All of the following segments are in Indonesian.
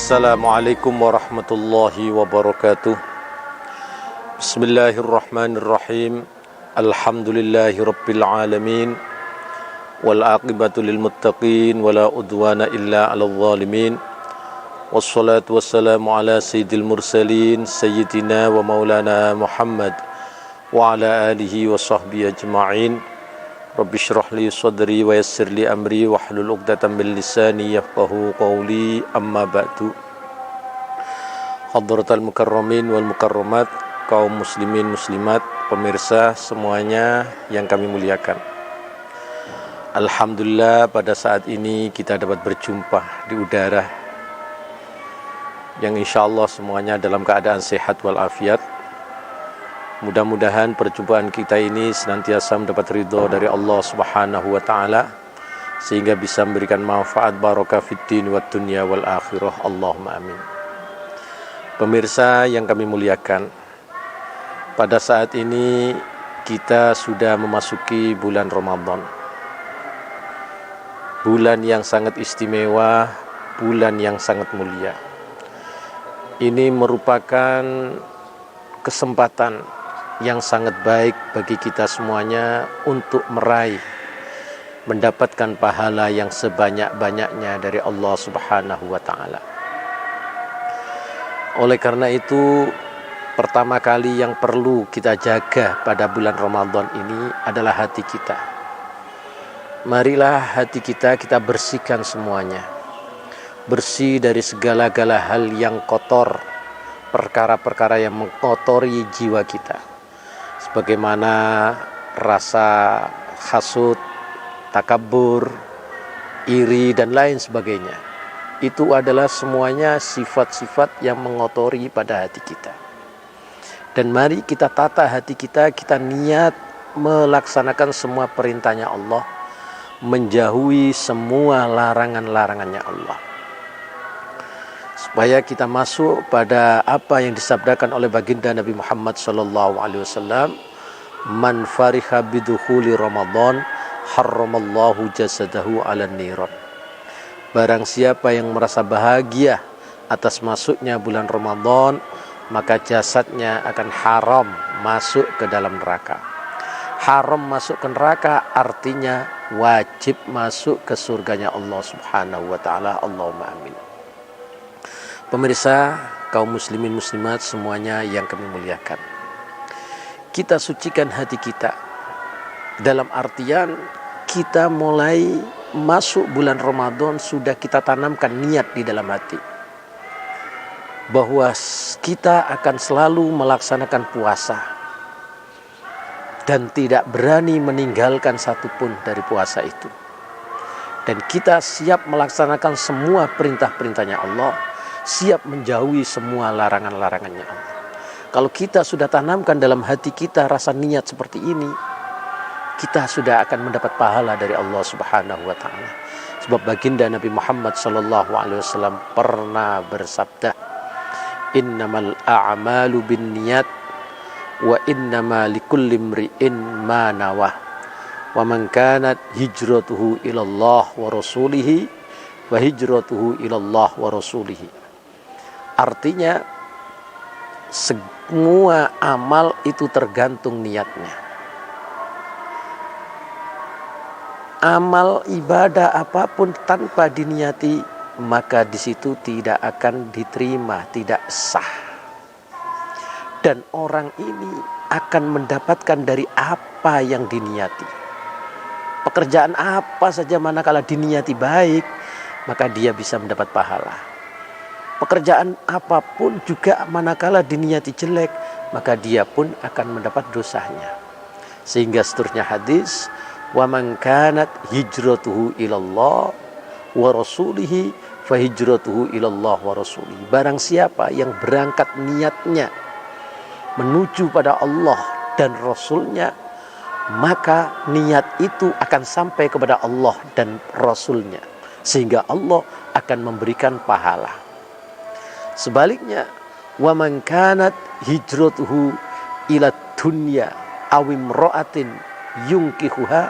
Assalamualaikum warahmatullahi wabarakatuh. Bismillahirrahmanirrahim. Alhamdulillahi rabbil alamin. Wal aqibatu lil muttaqin wala udwana illa 'alal zalimin. Wassalatu wassalamu ala sayyidil mursalin sayyidina wa maulana Muhammad wa ala alihi wa sahbihi ajma'in. Rabbi shrah li sadri wa yassir li amri wahlul 'uqdatam min lisani yafqahu qawli, amma ba'du. Hadratal mukarramin wal mukarramat, kaum muslimin muslimat, pemirsa semuanya yang kami muliakan. Alhamdulillah pada saat ini kita dapat berjumpa di udara yang insyaallah semuanya dalam keadaan sehat walafiat. Mudah-mudahan perjumpaan kita ini senantiasa mendapat ridho dari Allah Subhanahu wa taala sehingga bisa memberikan manfaat barokah fid din wad dunya wal akhirah. Allahumma amin. Pemirsa yang kami muliakan, pada saat ini kita sudah memasuki bulan Ramadan. Bulan yang sangat istimewa, bulan yang sangat mulia. Ini merupakan kesempatan yang sangat baik bagi kita semuanya untuk mendapatkan pahala yang sebanyak-banyaknya dari Allah Subhanahu wa taala. Oleh karena itu, pertama kali yang perlu kita jaga pada bulan Ramadan ini adalah hati kita. Marilah hati kita bersihkan semuanya. Bersih dari segala-gala hal yang kotor, perkara-perkara yang mengotori jiwa kita. Sebagaimana rasa hasud, takabur, iri dan lain sebagainya. Itu adalah semuanya sifat-sifat yang mengotori pada hati kita. Dan mari kita tata hati kita niat melaksanakan semua perintahnya Allah, menjauhi semua larangan-larangannya Allah. Supaya kita masuk pada apa yang disabdakan oleh baginda Nabi Muhammad SAW, man fariha bidukhuli Ramadan harramallahu jasadahu ala niran. Barang siapa yang merasa bahagia atas masuknya bulan Ramadan, maka jasadnya akan haram masuk ke dalam neraka. Haram masuk ke neraka artinya wajib masuk ke surganya Allah Subhanahu wa taala. Allahumma amin. Pemirsa, kaum muslimin muslimat semuanya yang kami muliakan, kita sucikan hati kita dalam artian kita mulai masuk bulan Ramadan sudah kita tanamkan niat di dalam hati bahwa kita akan selalu melaksanakan puasa dan tidak berani meninggalkan satupun dari puasa itu, dan kita siap melaksanakan semua perintah-perintahnya Allah, siap menjauhi semua larangan-larangannya Allah. Kalau kita sudah tanamkan dalam hati kita rasa niat seperti ini, kita sudah akan mendapat pahala dari Allah Subhanahu wa taala. Sebab baginda Nabi Muhammad SAW pernah bersabda, innamal a'malu binniyat wa innama likulli imri'in ma nawah wa man kanat hijratuhu ilallah wa rasulihi wa hijratuhu ilallah wa rasulihi. Artinya semua amal itu tergantung niatnya. Amal ibadah apapun tanpa diniati, maka di situ tidak akan diterima, tidak sah. Dan orang ini akan mendapatkan dari apa yang diniati. Pekerjaan apa saja manakala diniati baik, maka dia bisa mendapat pahala. Pekerjaan apapun juga manakala diniati jelek, maka dia pun akan mendapat dosanya. Sehingga seterusnya hadis, wa man kanat hijratuhu ilallah wa rasulihi fa hijratuhu ilallah wa rasulihi. Barang siapa yang berangkat niatnya menuju pada Allah dan Rasulnya, maka niat itu akan sampai kepada Allah dan Rasulnya, sehingga Allah akan memberikan pahala. Sebaliknya, wa man kanat hijratuhu ila dunya aw imra'atin yunkihuha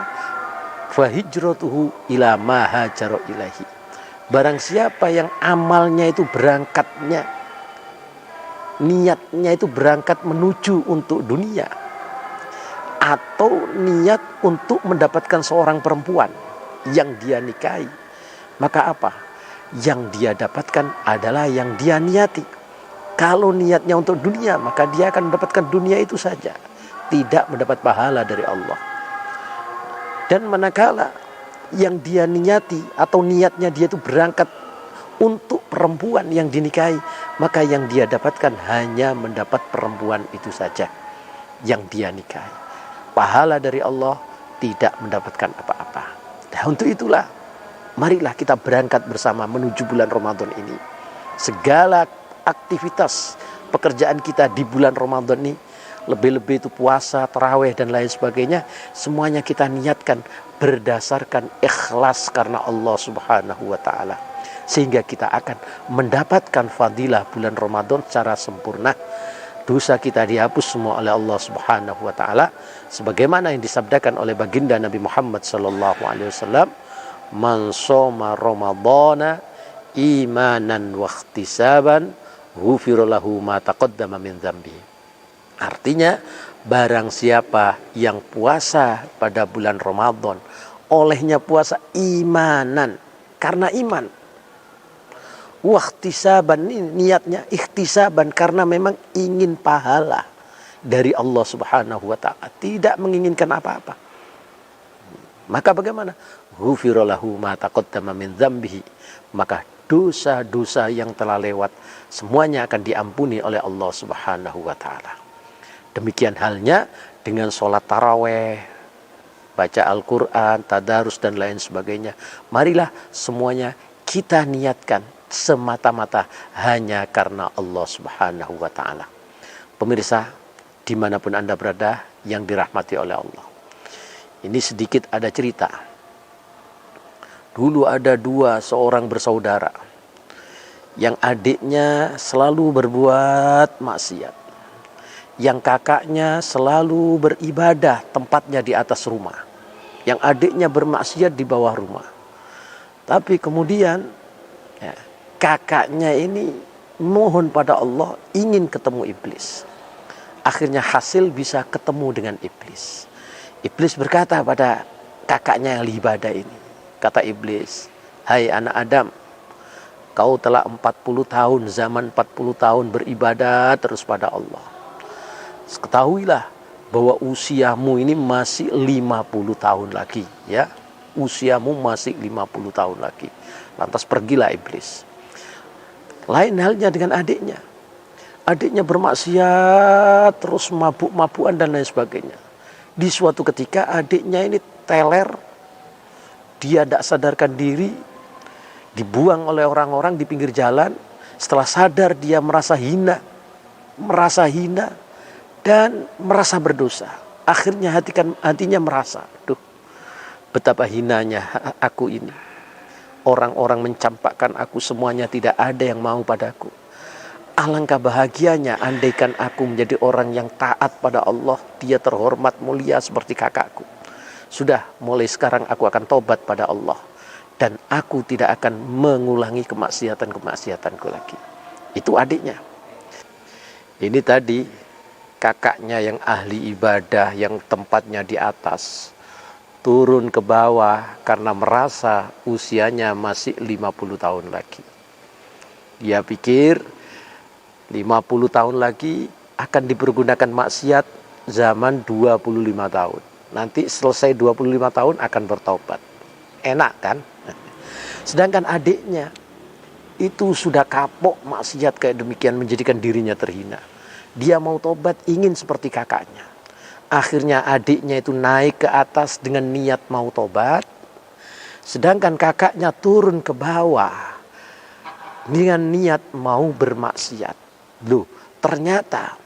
fa hijratuhu ila ma hajara ilaihi. Barang siapa yang amalnya itu berangkatnya, niatnya itu berangkat menuju untuk dunia, atau niat untuk mendapatkan seorang perempuan yang dia nikahi, maka apa? Yang dia dapatkan adalah yang dia niati. Kalau niatnya untuk dunia, maka dia akan mendapatkan dunia itu saja, tidak mendapat pahala dari Allah. Dan manakala yang dia niati atau niatnya dia itu berangkat untuk perempuan yang dinikahi, maka yang dia dapatkan hanya mendapat perempuan itu saja yang dia nikahi. Pahala dari Allah tidak mendapatkan apa-apa. Nah, untuk itulah marilah kita berangkat bersama menuju bulan Ramadan ini. Segala aktivitas pekerjaan kita di bulan Ramadan ini, lebih-lebih itu puasa, tarawih dan lain sebagainya, semuanya kita niatkan berdasarkan ikhlas karena Allah Subhanahu wa taala. Sehingga kita akan mendapatkan fadilah bulan Ramadan secara sempurna. Dosa kita dihapus semua oleh Allah Subhanahu wa taala, sebagaimana yang disabdakan oleh baginda Nabi Muhammad sallallahu alaihi wasallam, "Man shoma ramadhana imanan wa ihtisaban, ghufira lahu ma taqaddama min dzambi." Artinya, barang siapa yang puasa pada bulan Ramadan, olehnya puasa imanan, karena iman. Wahtisaban, niatnya ikhtisaban karena memang ingin pahala dari Allah Subhanahu wa taala, tidak menginginkan apa-apa. Maka bagaimana? Ghufira lahu ma taqaddama min dzambihi. Maka dosa-dosa yang telah lewat semuanya akan diampuni oleh Allah Subhanahu wa taala. Demikian halnya dengan sholat taraweh, baca Al-Quran, tadarus dan lain sebagainya. Marilah semuanya kita niatkan semata-mata hanya karena Allah Subhanahu wa ta'ala. Pemirsa, dimanapun Anda berada yang dirahmati oleh Allah, ini sedikit ada cerita. Dulu ada seorang bersaudara yang adiknya selalu berbuat maksiat, yang kakaknya selalu beribadah tempatnya di atas rumah, yang adiknya bermaksiat di bawah rumah. Tapi kemudian kakaknya ini mohon pada Allah ingin ketemu iblis. Akhirnya hasil bisa ketemu dengan iblis. Iblis berkata pada kakaknya yang ibadah ini, kata iblis, "Hai anak Adam, kau telah 40 tahun, zaman 40 tahun beribadah terus pada Allah. Ketahuilah bahwa usiamu ini masih 50 tahun lagi, ya. Usiamu masih 50 tahun lagi." Lantas pergilah iblis. Lain halnya dengan adiknya. Adiknya bermaksiat, terus mabuk-mabukan dan lain sebagainya. Di suatu ketika adiknya ini teler, dia tidak sadarkan diri, dibuang oleh orang-orang di pinggir jalan. Setelah sadar dia merasa hina dan merasa berdosa. Akhirnya hatinya merasa, duh, betapa hinanya aku ini. Orang-orang mencampakkan aku, semuanya tidak ada yang mau padaku. Alangkah bahagianya andaikan aku menjadi orang yang taat pada Allah, dia terhormat mulia seperti kakakku. Sudah, mulai sekarang aku akan tobat pada Allah, dan aku tidak akan mengulangi kemaksiatanku lagi. Itu adiknya. Ini tadi kakaknya yang ahli ibadah, yang tempatnya di atas, turun ke bawah karena merasa usianya masih 50 tahun lagi. Dia pikir 50 tahun lagi akan dipergunakan maksiat zaman 25 tahun. Nanti selesai 25 tahun akan bertobat. Enak kan? Sedangkan adiknya itu sudah kapok maksiat kayak demikian, menjadikan dirinya terhina. Dia mau tobat, ingin seperti kakaknya. Akhirnya adiknya itu naik ke atas dengan niat mau tobat. Sedangkan kakaknya turun ke bawah dengan niat mau bermaksiat. Loh, ternyata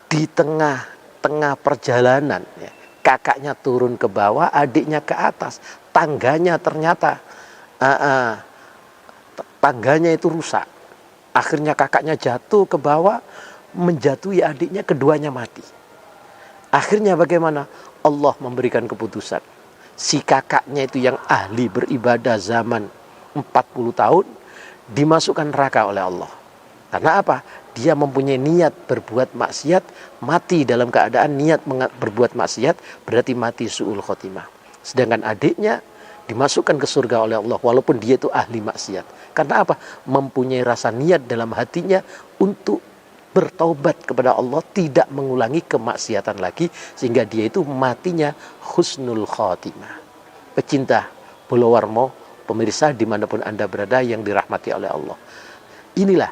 di tengah perjalanan, ya, kakaknya turun ke bawah, adiknya ke atas. Tangganya ternyata tangganya itu rusak. Akhirnya kakaknya jatuh ke bawah, menjatuhi adiknya, keduanya mati. Akhirnya bagaimana? Allah memberikan keputusan. Si kakaknya itu yang ahli beribadah zaman 40 tahun dimasukkan neraka oleh Allah. Karena apa? Dia mempunyai niat berbuat maksiat, mati dalam keadaan niat berbuat maksiat, berarti mati su'ul khotimah. Sedangkan adiknya dimasukkan ke surga oleh Allah walaupun dia itu ahli maksiat. Karena apa? Mempunyai rasa niat dalam hatinya untuk bertaubat kepada Allah, tidak mengulangi kemaksiatan lagi, sehingga dia itu matinya husnul khotimah. Pecinta Pulau Warmo, pemirsa dimanapun Anda berada yang dirahmati oleh Allah. Inilah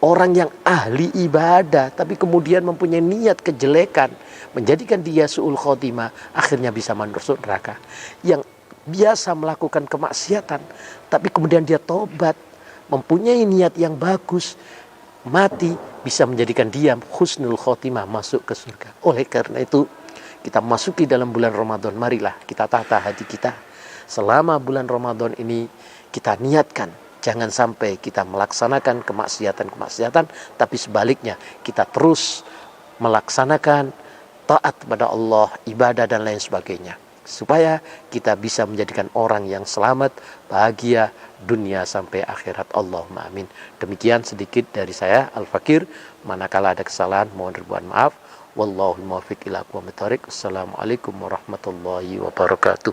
orang yang ahli ibadah, tapi kemudian mempunyai niat kejelekan, menjadikan dia su'ul khotimah, akhirnya bisa masuk neraka. Yang biasa melakukan kemaksiatan, tapi kemudian dia tobat, mempunyai niat yang bagus, mati, bisa menjadikan dia husnul khotimah, masuk ke surga. Oleh karena itu, kita masuki dalam bulan Ramadan, marilah kita tata hati kita. Selama bulan Ramadan ini, kita niatkan, jangan sampai kita melaksanakan kemaksiatan-kemaksiatan, tapi sebaliknya kita terus melaksanakan taat kepada Allah, ibadah dan lain sebagainya. Supaya kita bisa menjadikan orang yang selamat, bahagia, dunia sampai akhirat. Allahumma amin. Demikian sedikit dari saya, Al-Fakir. Manakala ada kesalahan, mohon ribuan maaf. Wallahul muwaffiq ila aqwamit thoriq. Assalamualaikum warahmatullahi wabarakatuh.